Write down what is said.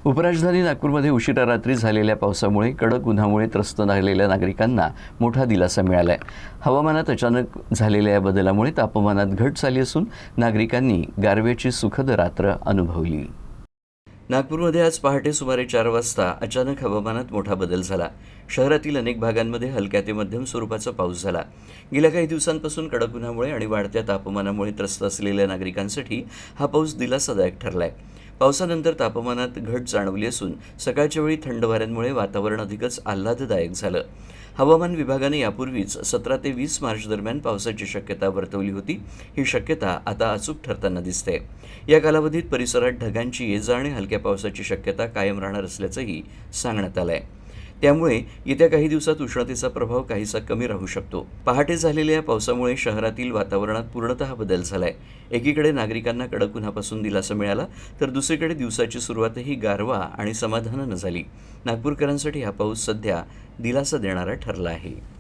उपराजधानी नागपूरमध्ये उशिरा रात्री झालेल्या पावसामुळे कडक उन्हामुळे त्रस्त झालेल्या नागरिकांना मोठा दिलासा मिळाला आहे। हवामानात अचानक झालेल्या या बदलामुळे तापमानात घट झाली असून नागरिकांनी गारव्याची सुखद रात्र अनुभवली। नागपूरमध्ये आज पहाटे सुमारे 4 वाजता अचानक हवामानात मोठा बदल झाला। शहरातील अनेक भागांमध्ये हलक्या ते मध्यम स्वरूपाचा पाऊस झाला। गेल्या काही दिवसांपासून कडक उन्हामुळे आणि वाढत्या तापमानामुळे त्रस्त असलेल्या नागरिकांसाठी हा पाऊस दिलासादायक ठरलाय। पावसानंतर तापमानात घट जाणवली असून सकाळच्या वेळी थंड वाऱ्यांमुळे वातावरण अधिकच आल्हाददायक झालं। हवामान विभागाने यापूर्वीच 17 ते 20 मार्च दरम्यान पावसाची शक्यता वर्तवली होती। ही शक्यता आता अचूक ठरताना दिसते। या कालावधीत परिसरात ढगांची ये-जा आणि हलक्या पावसाची शक्यता कायम राहणार असल्याचंही सांगण्यात आलंय। त्यामुळे येत्या काही दिवसात उष्णतेचा प्रभाव काहीसा कमी राहू शकतो। पहाटे झालेल्या पावसामुळे शहरातील वातावरणात पूर्णतः बदल झालाय। एकीकडे नागरिकांना कडक उन्हापासून दिलासा मिळाला, तर दुसरीकडे दिवसाची सुरुवातही गारवा आणि समाधानानं झाली। नागपूरकरांसाठी हा पाऊस सध्या दिलासा देणारा ठरला आहे।